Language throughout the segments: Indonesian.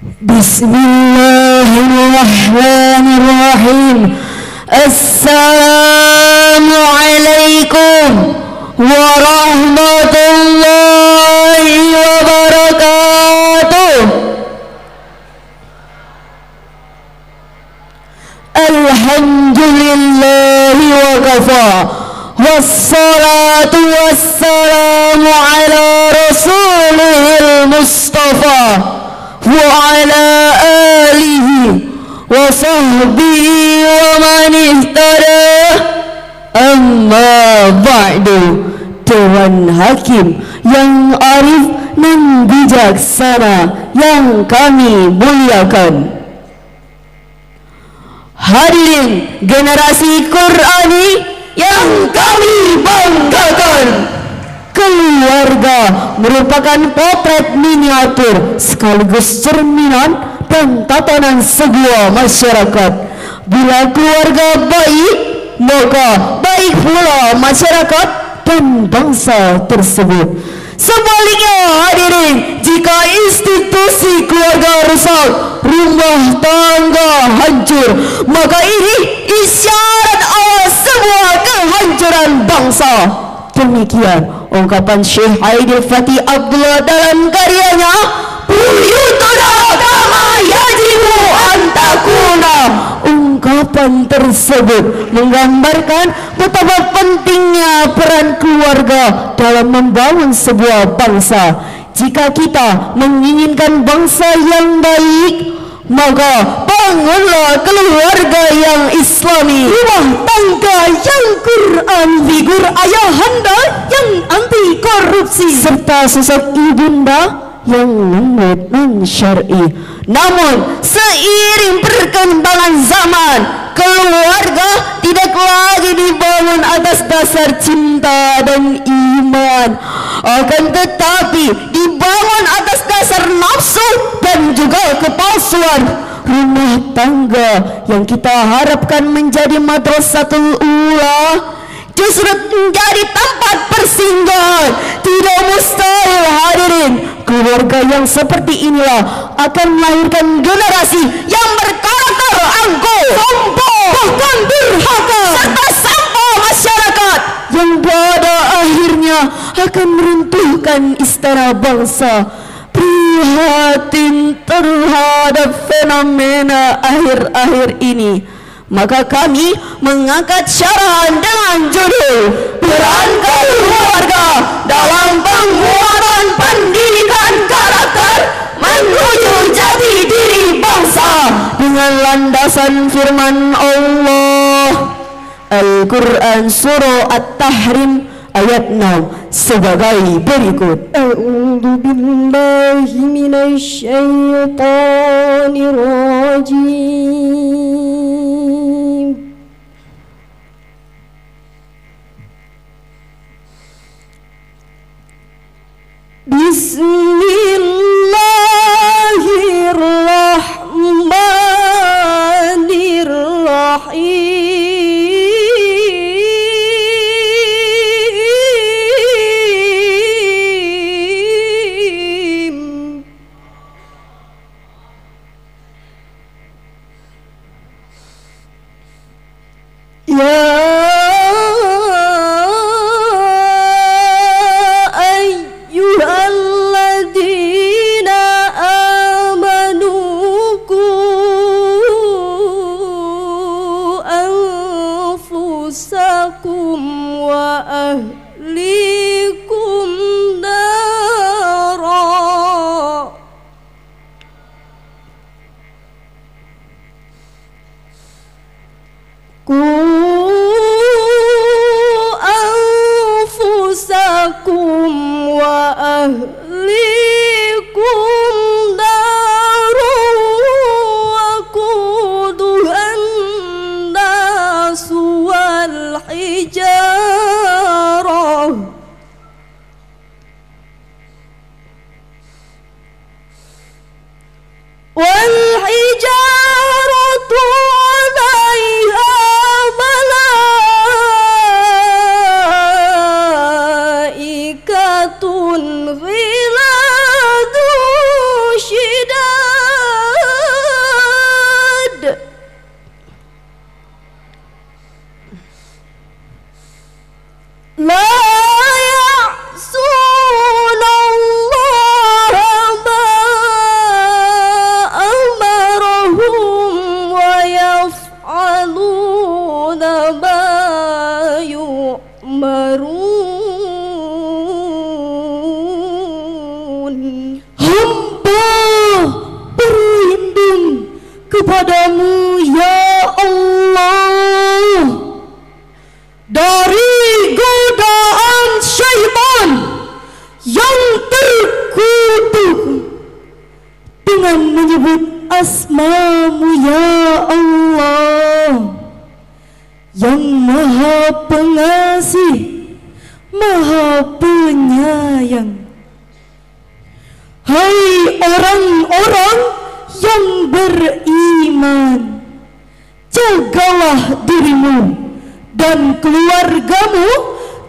Bismillahirrahmanirrahim. Assalamualaikum warahmatullahi wabarakatuh. Alhamdulillahi wa kafa, wassalatu wassalamu ala rasulihil mustafa wa ala alihi wa sahbihi wa man ihtada. Amma ba'du. Tuan Hakim yang arif dan bijaksana yang kami muliakan, hadirin generasi Qurani yang kami banggakan, keluarga merupakan potret miniatur sekaligus cerminan dan tatanan sebuah masyarakat. Bila keluarga baik, maka baik pula masyarakat dan bangsa tersebut. Sebaliknya hadirin, jika institusi keluarga rusak, rumah tangga hancur, maka ini isyarat awal sebuah kehancuran bangsa. Demikian ungkapan Syekh Aidil Fatih Abdullah dalam karyanya Buyutuna kama yajibu antakuna. Ungkapan tersebut menggambarkan betapa pentingnya peran keluarga dalam membangun sebuah bangsa. Jika kita menginginkan bangsa yang baik, maka bangunlah keluarga yang Islami, rumah tangga yang Quran, figur ayahanda yang anti korupsi, serta sosok ibunda yang lembut dan syar'i. Namun seiring perkembangan zaman, keluarga tidak lagi dibangun atas dasar cinta dan iman, akan tetapi dibangun atas dasar nafsu dan juga kepalsuan. Rumah tangga yang kita harapkan menjadi madrasatul ula justru menjadi tempat persinggahan. Tidak mustahil hadirin, keluarga yang seperti inilah akan melahirkan generasi yang berkarakter angkuh, sombong, bahkan durhaka, serta sampah masyarakat yang pada akhirnya akan meruntuhkan istana bangsa. Prihatin terhadap fenomena akhir-akhir ini, maka kami mengangkat syarahan dengan judul Peran Keluarga dalam Penguatan Pendidikan Karakter Menuju Jati Diri Bangsa, dengan landasan firman Allah Al-Quran Surah At-Tahrim ayat 6 sebagai berikut. A'udzu billahi minasy syaithanir rajim. Bismillahirrahmanirrahim. Ya ayyuhalladzina amanu qu anfusakum wa ahlikum nara. Anfusakum wa ahlikum narum waquduhan nasu wal hijarah wal hijaratu 'alaiha malaikatun ghiladun syidad dengan menyebut asma-Mu ya Allah, yang Maha Pengasih, Maha Penyayang. Hai orang-orang yang beriman, jagalah dirimu dan keluargamu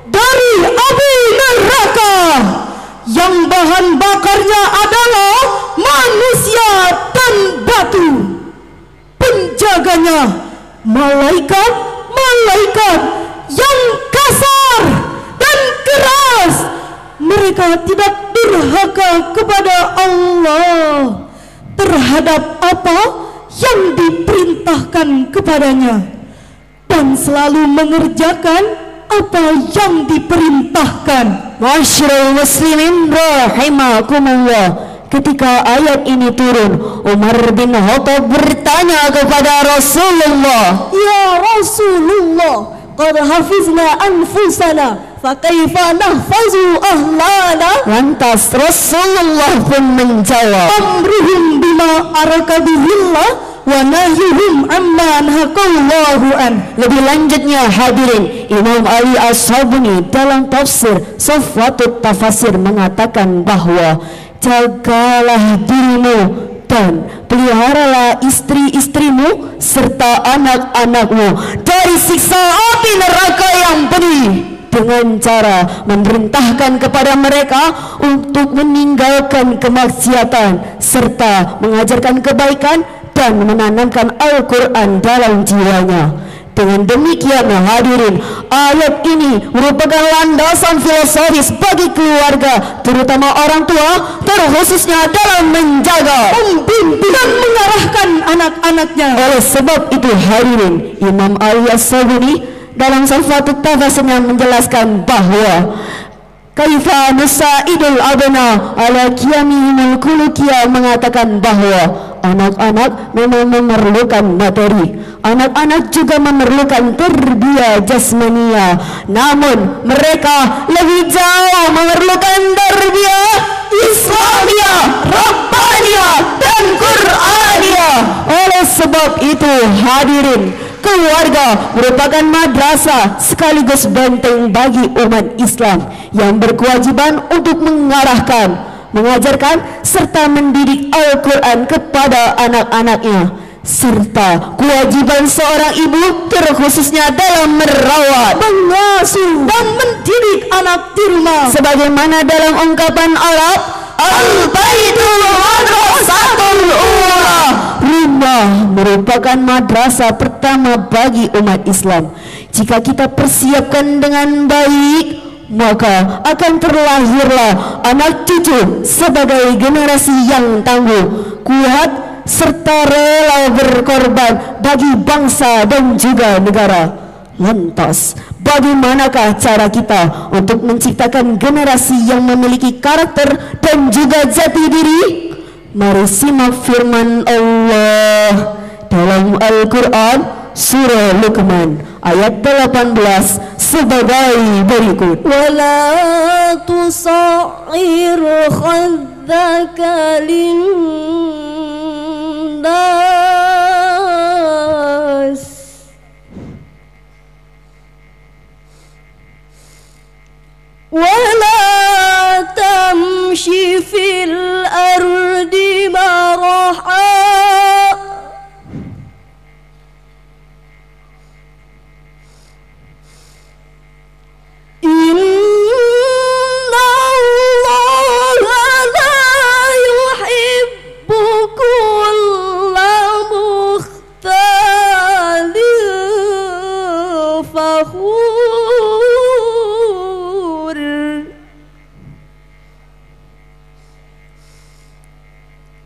dari api neraka yang bahan bakarnya adalah manusia dan batu. Penjaganya malaikat-malaikat yang kasar dan keras. Mereka tidak durhaka kepada Allah terhadap apa yang diperintahkan kepadanya, dan selalu mengerjakan apa yang diperintahkan. Masyarul muslimin rahimakumullah, ketika ayat ini turun, Umar bin Khattab bertanya kepada Rasulullah, Ya Rasulullah, qad hafizna anfusana, fakaifa nahfazu ahlana? Lantas Rasulullah pun menjawab, Amruhum bima araka bihillah wa nahyuhum amma nahakallahu an. Lebih lanjutnya hadirin, Imam Ali As-Sabuni dalam tafsir Safwatut Tafasir mengatakan bahwa jagalah dirimu dan peliharalah istri-istrimu serta anak-anakmu dari siksa api neraka yang pedih, dengan cara memerintahkan kepada mereka untuk meninggalkan kemaksiatan serta mengajarkan kebaikan dan menanamkan Al-Quran dalam jiwanya. Dengan demikian hadirin, ayat ini merupakan landasan filosofis bagi keluarga, terutama orang tua, terkhususnya dalam menjaga, membimbing dan mengarahkan anak-anaknya. Oleh sebab itu hadirin, Imam Ali As-Sabuni dalam Safwatut Tafasirnya menjelaskan bahwa Kaifa nusaidul abna ala qiyamihimul kulukia, mengatakan bahwa anak-anak memang memerlukan materi, anak-anak juga memerlukan tarbiyah jasmania, namun mereka lebih jauh memerlukan tarbiyah Islamiyah, Rabbaniyah dan Qur'aniyah. Oleh sebab itu hadirin, keluarga merupakan madrasah sekaligus benteng bagi umat Islam yang berkewajiban untuk mengarahkan, mengajarkan serta mendidik Al-Quran kepada anak-anaknya, serta kewajiban seorang ibu terkhususnya dalam merawat, mengasuh dan mendidik anak di rumah, sebagaimana dalam ungkapan Arab, Al-Baitul Madrasatul Ula, rumah merupakan madrasah pertama bagi umat Islam. Jika kita persiapkan dengan baik, maka akan terlahirlah anak cucu sebagai generasi yang tangguh, kuat, serta rela berkorban bagi bangsa dan juga negara. Lantas, bagaimanakah cara kita untuk menciptakan generasi yang memiliki karakter dan juga jati diri? Mari simak firman Allah dalam Al-Quran Surah Luqman ayat 18 sebagai berikut. Wala tusa'ir khaddaka linnas wala tamshi fil ardi maraha inna allaha la yuhibbu kulla mukhtalin fakhur.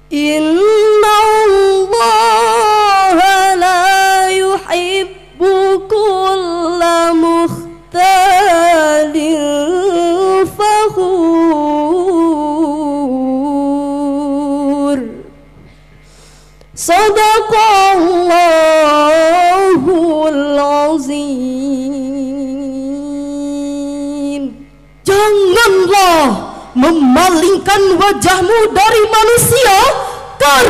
Inna allaha la yuhibbu kulla mukhtalin fakhur. Sadaqallahul azim. Janganlah memalingkan wajahmu dari manusia karena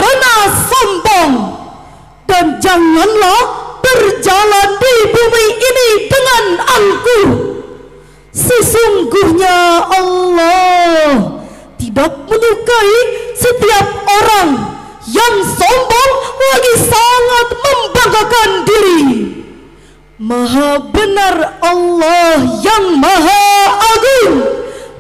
janganlah berjalan di bumi ini dengan angkuh. Sesungguhnya Allah tidak menyukai setiap orang yang sombong lagi sangat membanggakan diri. Maha benar Allah yang maha agung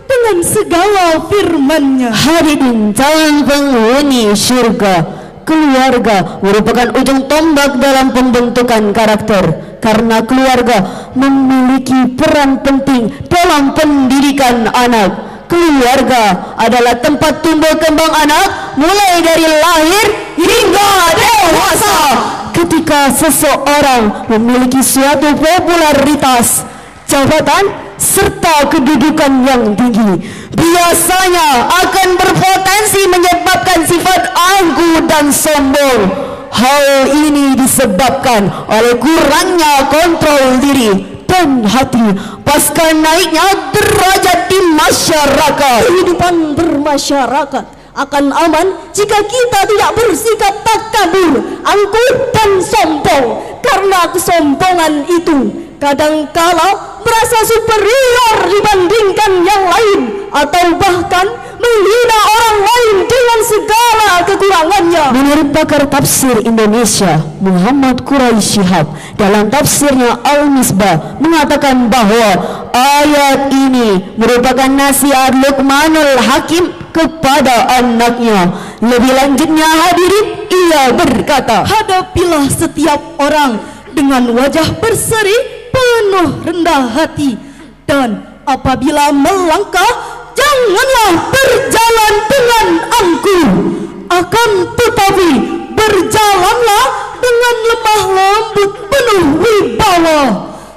dengan segala firman-Nya. Hadirin calon penghuni surga, keluarga merupakan ujung tombak dalam pembentukan karakter, karena keluarga memiliki peran penting dalam pendidikan anak. Keluarga adalah tempat tumbuh kembang anak mulai dari lahir hingga dewasa. Ketika seseorang memiliki suatu popularitas, jabatan, serta kedudukan yang tinggi, biasanya akan berpotensi menyebabkan sifat angkuh dan sombong. Hal ini disebabkan oleh kurangnya kontrol diri dan hati pasca naiknya derajat di masyarakat. Kehidupan bermasyarakat akan aman jika kita tidak bersikap takabur, angkuh dan sombong. Karena kesombongan itu kadangkala merasa superior dibandingkan yang lain, atau bahkan menghina orang lain dengan segala kekurangannya. Menurut pakar tafsir Indonesia Muhammad Quraisy Shihab, dalam tafsirnya Al-Misbah mengatakan bahwa ayat ini merupakan nasihat Luqmanul Hakim kepada anaknya. Lebih lanjutnya hadirin, ia berkata, hadapilah setiap orang dengan wajah berseri, penuh rendah hati, dan apabila melangkah janganlah berjalan dengan angkuh, akan tetapi berjalanlah dengan lemah lembut penuh wibawa.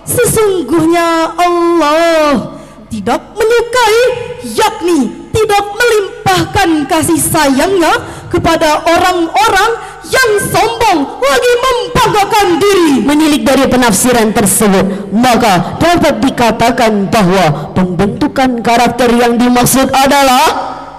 Sesungguhnya Allah tidak menyukai, yakni tidak melimpahkan kasih sayangnya kepada orang-orang yang sombong lagi membanggakan diri. Menilik dari penafsiran tersebut, maka dapat dikatakan bahwa pembentukan karakter yang dimaksud adalah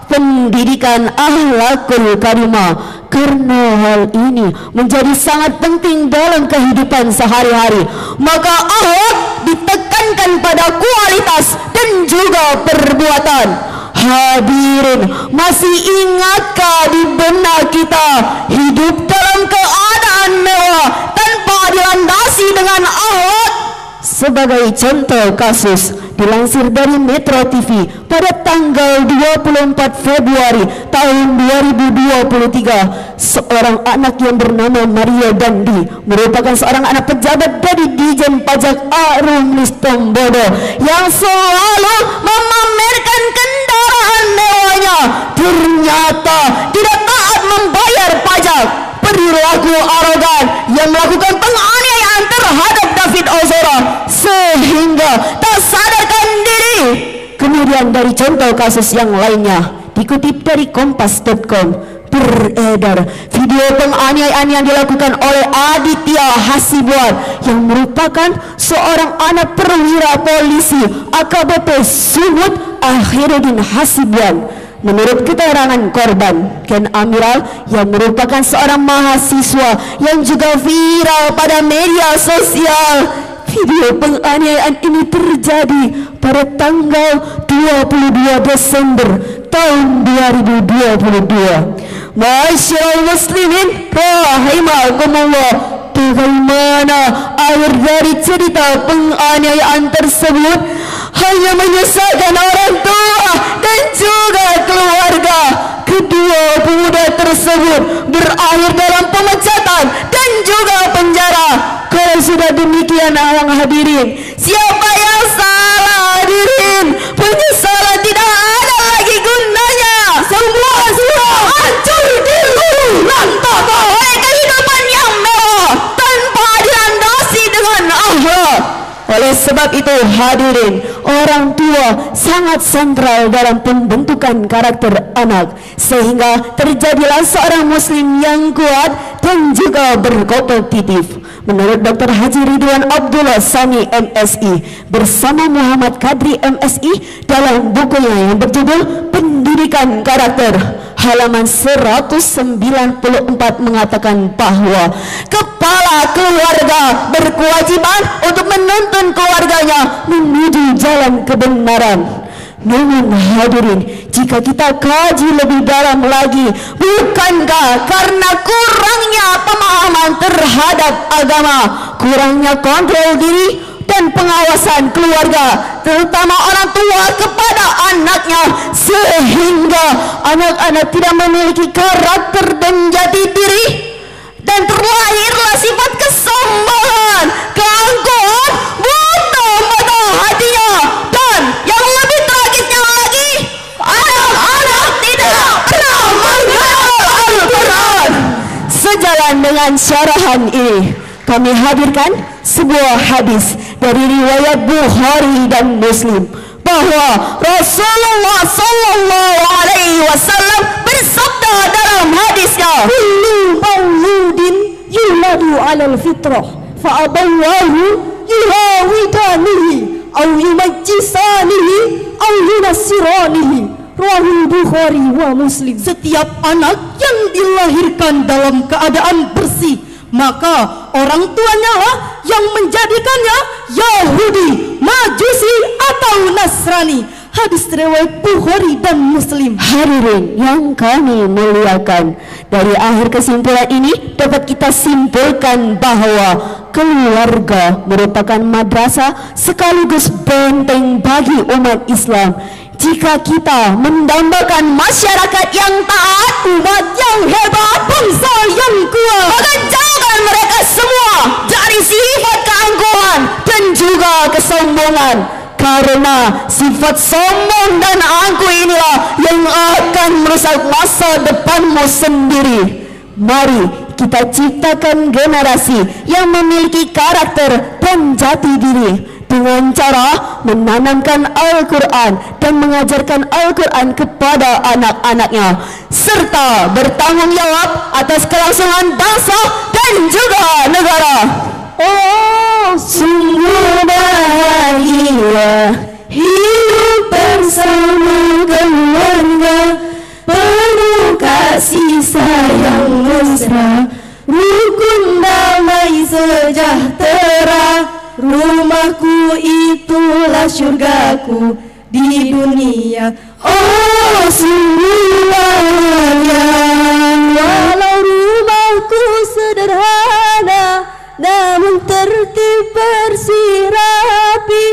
pendidikan akhlakul karimah. Karena hal ini menjadi sangat penting dalam kehidupan sehari-hari, maka akhlak ditekankan pada kualitas dan juga perbuatan. Hadirin, masih ingatkah di benak kita hidup dalam keadaan mewah tanpa dilandasi dengan akhlak? Sebagai contoh kasus, dilansir dari Metro TV pada tanggal 24 Februari tahun 2023, seorang anak yang bernama Maria Dandi merupakan seorang anak pejabat dari Dijen Pajak Arum Listombodo yang selalu memamerkan kendaraan mewahnya, ternyata tidak taat membayar pajak. Perilaku arogan yang melakukan penganiayaan terhadap David Ozora sehingga tak sadarkan diri. Kemudian dari contoh kasus yang lainnya, dikutip dari kompas.com, beredar video penganiayaan yang dilakukan oleh Aditya Hasibuan yang merupakan seorang anak perwira polisi AKBP Sumut Akhiruddin Hasibuan. Menurut keterangan korban, Ken Amiral yang merupakan seorang mahasiswa yang juga viral pada media sosial, video penganiayaan ini terjadi pada tanggal 22 Desember tahun 2022. Masyaallah muslimin rahimakumullah, bagaimana akhir dari cerita penganiayaan tersebut hanya menyusahkan orang tua dan juga keluarga. Kedua pemuda tersebut berakhir dalam pemecatan dan juga penjara. Kalau sudah demikian yang hadirin, siapa yang salah hadirin? Penyesalan tidak ada lagi gunanya. Semua sudah hancur di lantaka oleh kehidupan yang mewah tanpa dilandasi dengan akhlak. Oleh sebab itu hadirin, orang tua sangat sentral dalam pembentukan karakter anak, sehingga terjadilah seorang muslim yang kuat dan juga berkompetitif. Menurut Dr. Haji Ridwan Abdullah Sani MSI bersama Muhammad Kadri MSI dalam bukunya yang berjudul Pendidikan Karakter halaman 194 mengatakan bahwa kepala keluarga berkewajiban untuk menuntun keluarganya menuju jalan kebenaran. Namun hadirin, jika kita kaji lebih dalam lagi, bukankah karena kurangnya pemahaman terhadap agama, kurangnya kontrol diri dan pengawasan keluarga, terutama orang tua kepada anaknya, sehingga anak-anak tidak memiliki karakter dan jati diri, dan terlahirlah sifat kesombongan, keangkuhan, buta mata hatinya, dan yang lebih tragisnya lagi, anak-anak tidak pernah menghafal Al-Quran. Sejalan dengan syarahan ini, kami hadirkan sebuah hadis dari riwayat Bukhari dan Muslim bahwa Rasulullah Sallallahu Alaihi Wasallam bersabda dalam hadisnya, kullu mauludin yuladu 'alal fitrah fa abawahu yuhawidanihi aw yumajjisanihi aw yunassiranihi. Rawahul Bukhari wa Muslim. Setiap anak yang dilahirkan dalam keadaan bersih, maka orang tuanya lah yang menjadikannya Yahudi, Majusi atau Nasrani. Hadis riwayat Bukhari dan Muslim. Hadirin yang kami muliakan, dari akhir kesimpulan ini dapat kita simpulkan bahwa keluarga merupakan madrasah sekaligus benteng bagi umat Islam. Jika kita mendambakan masyarakat yang taat, umat yang hebat, bangsa yang kuat, maka jauhkan mereka semua dari sifat keangkuhan dan juga kesombongan. Karena sifat sombong dan angkuh inilah yang akan merusak masa depanmu sendiri. Mari kita ciptakan generasi yang memiliki karakter dan jati diri dengan cara menanamkan Al-Quran dan mengajarkan Al-Quran kepada anak-anaknya, serta bertanggung jawab atas kelangsungan bangsa dan juga negara. Oh, sungguh bahagia hidup bersama keluarga, penuh kasih sayang mesra, rukun damai sejahtera. Rumahku itulah syurgaku di dunia. Oh, sungguh bahagia walau rumahku sederhana, namun tertib bersih rapi,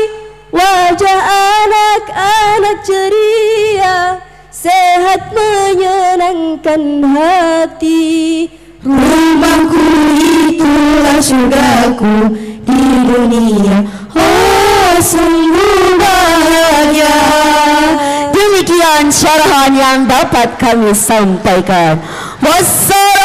wajah anak-anak ceria, sehat menyenangkan hati. Rumahku itulah syurgaku di dunia. Oh, sungguh bahagia. Demikian syarahan yang dapat kami sampaikan. Wassalam.